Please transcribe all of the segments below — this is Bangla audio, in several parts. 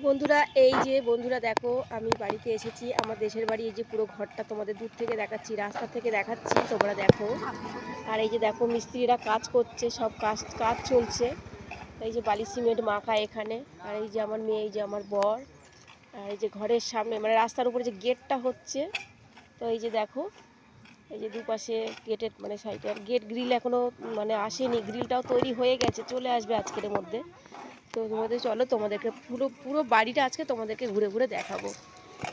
বন্ধুরা এই যে বন্ধুরা দেখো আমি বাড়িতে এসেছি। আমার দেশের বাড়ি। এই যে পুরো ঘরটা তোমাদের দূর থেকে দেখাচ্ছি, রাস্তা থেকে দেখাচ্ছি, তোমরা দেখো। আর এই যে দেখো মিস্ত্রিরা কাজ করছে, সব কাজ চলছে। এই যে বালি সিমেন্ট মাখা এখানে। আর এই যে আমার মেয়ে, এই যে আমার বর। আর এই যে ঘরের সামনে মানে রাস্তার উপরে যে গেটটা হচ্ছে, তো এই যে দেখো এই যে দুপাশে গেটের মানে সাইডে আর গেট গ্রিল এখনও মানে আসেনি, গ্রিলটাও তৈরি হয়ে গেছে, চলে আসবে আজকের মধ্যে। তো তোমাদের চলো তোমাদেরকে পুরো পুরো বাড়িটা আজকে তোমাদেরকে ঘুরে ঘুরে দেখাবো।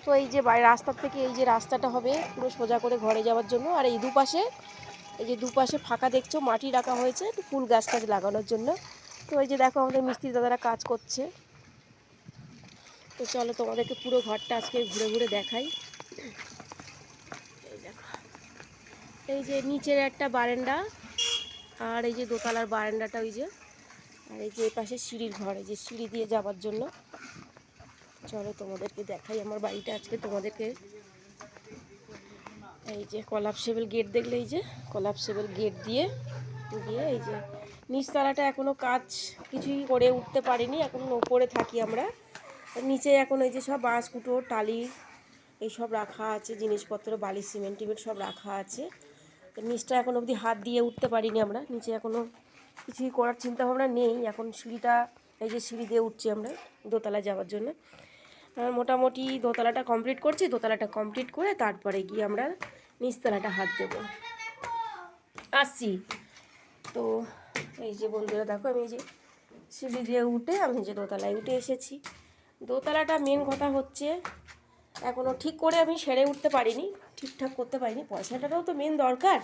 তো এই যে রাস্তার থেকে এই যে রাস্তাটা হবে পুরো সোজা করে ঘরে যাওয়ার জন্য। আর এই যে দুপাশে ফাঁকা দেখছো, মাটি রাখা হয়েছে একটু ফুল গাছ লাগানোর জন্য। তো এই যে দেখো আমাদের মিস্ত্রি দাদারা কাজ করছে। তো চলো তোমাদেরকে পুরো ঘরটা আজকে ঘুরে ঘুরে দেখাই। এই দেখো এই যে নিচের একটা বারান্দা, আর এই যে দোতলার বারান্দাটা ওই যে, আর এই যে এই পাশে সিঁড়ির ঘর, এই যে সিঁড়ি দিয়ে যাওয়ার জন্য। চলো তোমাদেরকে দেখাই আমার বাড়িটা আজকে তোমাদেরকে। এই যে কলাপসেবল গেট দেখলে, এই যে কলাপসেবল গেট দিয়ে গিয়ে এই যে নিচতলাটা এখনও কাজ কিছুই করে উঠতে পারিনি, এখন ওপরে থাকি আমরা। নিচে এখন এই যে সব বাঁশ কুটো টালি এইসব রাখা আছে, জিনিসপত্র বালি সিমেন্ট টিমেন্ট সব রাখা আছে। নিচটা এখন অবধি হাত দিয়ে উঠতে পারিনি আমরা, নিচে এখনও কিছুই করার চিন্তা ভাবনা নেই। এখন সিঁড়িটা এই যে সিঁড়ি দিয়ে উঠছি আমরা দোতলা যাওয়ার জন্য। মোটামুটি দোতলাটা কমপ্লিট করছি, দোতলাটা কমপ্লিট করে তারপরে গিয়ে আমরা নিচতলাটা হাত দেব আসছি। তো এই যে বন্ধুরা দেখো আমি এই যে সিঁড়ি দিয়ে উঠে আমি যে দোতলায় উঠে এসেছি। দোতলাটা মেন কথা হচ্ছে এখনও ঠিক করে আমি সেরে উঠতে পারিনি, ঠিকঠাক করতে পারিনি, পয়সাটাও তো মেন দরকার।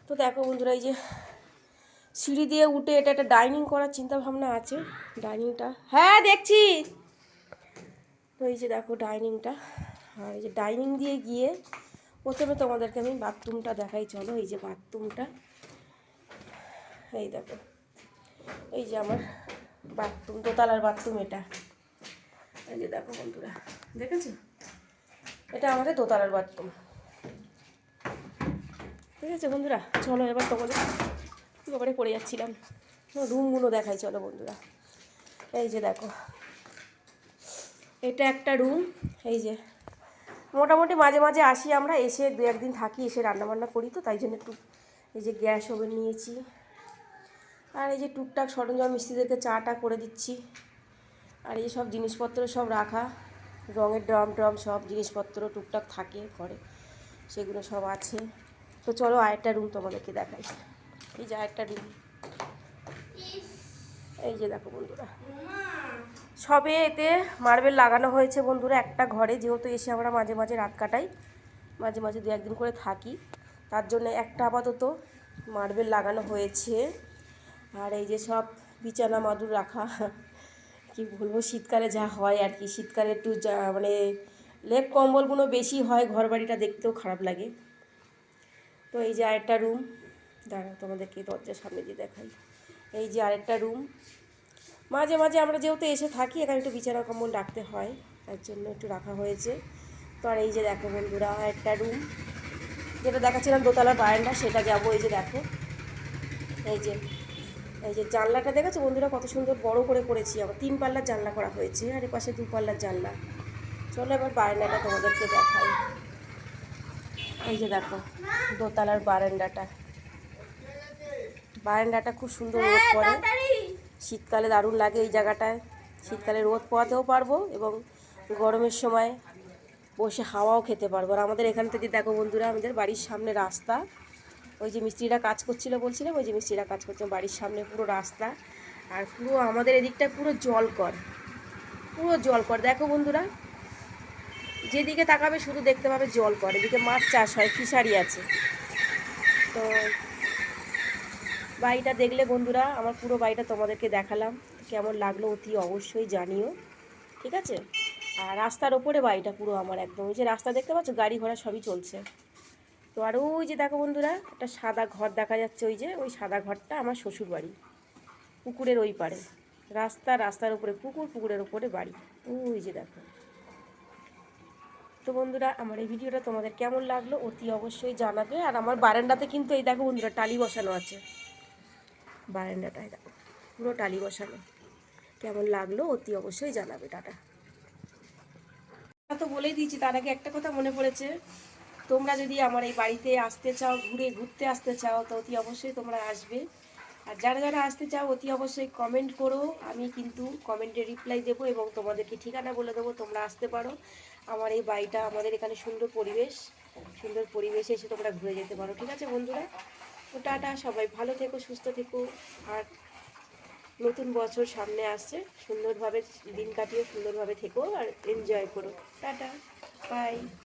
তো দেখো বন্ধুরা এই যে সিঁড়ি দিয়ে উঠে এটা একটা ডাইনিং করার চিন্তা ভাবনা আছে। ডাইনিংটা হ্যাঁ দেখছি। তো এই যে দেখো ডাইনিংটা, আর এই যে ডাইনিং দিয়ে গিয়ে প্রথমে তোমাদেরকে আমি বাথরুমটা দেখাই, চলো। এই যে বাথরুমটা, এই দেখো এই যে আমার বাথরুম, দোতলার বাথরুম এটা। এই যে দেখো বন্ধুরা দেখেছো, এটা আমাদের দোতলার বাথরুম। ঠিক আছে বন্ধুরা, চলো এবার তোমাদের ব্যাপারে পড়ে যাচ্ছিলাম, রুমগুলো দেখাই চলো বন্ধুরা। এই যে দেখো এটা একটা রুম। এই যে মোটামুটি মাঝে মাঝে আসি আমরা, এসে দু একদিন থাকি, এসে রান্নাবান্না করি, তো তাই জন্য একটু এই যে গ্যাস ওভেন নিয়েছি। আর এই যে টুকটাক সরঞ্জাম মিস্ত্রিদেরকে চাটা করে দিচ্ছি। আর এই সব জিনিসপত্র সব রাখা, রঙের ড্রাম সব জিনিসপত্র টুকটাক থাকে ঘরে, সেগুলো সব আছে। তো চলো আরেকটা রুম তোমাদেরকে দেখাই। এই যে আরেকটা রুম, এই যে দেখো বন্ধুরা সবে এতে মার্বেল লাগানো হয়েছে বন্ধুরা একটা ঘরে, যেহেতু এসে আমরা মাঝে মাঝে রাত কাটাই, মাঝে মাঝে দু একদিন করে থাকি, তার জন্য একটা আপাতত মার্বেল লাগানো হয়েছে। আর এই যে সব বিছানা মাদুর রাখা, কি বলবো, শীতকালে যা হয় আর কি, শীতকালে একটু যা মানে লেপ কম্বলগুলো বেশি হয়, ঘর বাড়িটা দেখতেও খারাপ লাগে। তো এই যে আরেকটা রুম, দাঁড়াও তোমাদেরকে দরজার সামনে দিয়ে দেখাই। এই যে আরেকটা রুম, মাঝে মাঝে আমরা যেহেতু এসে থাকি এখানে একটু বিছানা কম্বল রাখতে হয়, তার জন্য একটু রাখা হয়েছে। তো আর এই যে দেখো বন্ধুরা একটা রুম, যেটা দেখাচ্ছিলাম দোতলার বারান্দা, সেটা যাবো। এই যে দেখো এই যে এই যে জানলাটা দেখেছো বন্ধুরা কত সুন্দর বড় করে করেছি, আবার 3 পাল্লার জানলা করা হয়েছে, আর এপাশে 2 পাল্লার জানলা। চলো এবার বারান্দাটা তোমাদেরকে দেখাই। এই যে দেখো দোতলার বারান্দাটা খুব সুন্দর রোদ পড়ে, শীতকালে দারুণ লাগে এই জায়গাটায়। শীতকালে রোদ পোয়াতেও পারবো এবং গরমের সময় বসে হাওয়াও খেতে পারবো। আর আমাদের এখান থেকে দেখো বন্ধুরা আমাদের বাড়ির সামনে রাস্তা, ওই যে মিস্ত্রিরা কাজ করছিল বলছিলাম, ওই যে মিস্ত্রিরা কাজ করছে বাড়ির সামনে পুরো রাস্তা। আর পুরো আমাদের এদিকটা পুরো জলকর দেখো বন্ধুরা, যেদিকে তাকাবে শুধু দেখতে পাবে জলকর, এদিকে মাছ চাষ হয়, ফিশারি আছে। তো বাড়িটা দেখলে বন্ধুরা, আমার পুরো বাড়িটা তোমাদেরকে দেখালাম, কেমন লাগলো অতি অবশ্যই জানিও, ঠিক আছে। আর রাস্তার ওপরে বাড়িটা পুরো আমার একদম, ওই যে রাস্তা দেখতে পাচ্ছ, গাড়ি ঘোড়া সবই চলছে। তো আর ওই যে দেখো বন্ধুরা একটা সাদা ঘর দেখা যাচ্ছে, ওই যে ওই সাদা ঘরটা আমার শ্বশুর বাড়ি, পুকুরের ওই পারে রাস্তার উপরে পুকুর, পুকুরের ওপরে বাড়ি, ওই যে দেখো। তো বন্ধুরা আমার এই ভিডিওটা তোমাদের কেমন লাগলো অতি অবশ্যই জানাবে। আর আমার বারান্দাতে কিন্তু এই দেখো বন্ধুরা টালি বসানো আছে, বারান্দাটায় দেখো পুরো টালি বসানো। কেমন লাগলো অতি অবশ্যই জানাবে। টাটা। তো বলেই দিয়েছি, তার আগে একটা কথা মনে পড়েছে, তোমরা যদি আমার এই বাড়িতে আসতে চাও, ঘুরতে আসতে চাও, তো অতি অবশ্যই তোমরা আসবে। আর যারা যারা আসতে চাও অতি অবশ্যই কমেন্ট করো, আমি কিন্তু কমেন্টে রিপ্লাই দেবো এবং তোমাদেরকে ঠিকানা বলে দেবো, তোমরা আসতে পারো। আমার এই বাড়িটা, আমাদের এখানে সুন্দর পরিবেশে এসে তোমরা ঘুরে যেতে পারো। ঠিক আছে বন্ধুরা? তো টাটা, সবাই ভালো থেকো, সুস্থ থেকো। আর নতুন বছর সামনে আসছে, সুন্দরভাবে দিন কাটিয়ে সুন্দরভাবে থেকো আর এনজয় করো। Tata, by.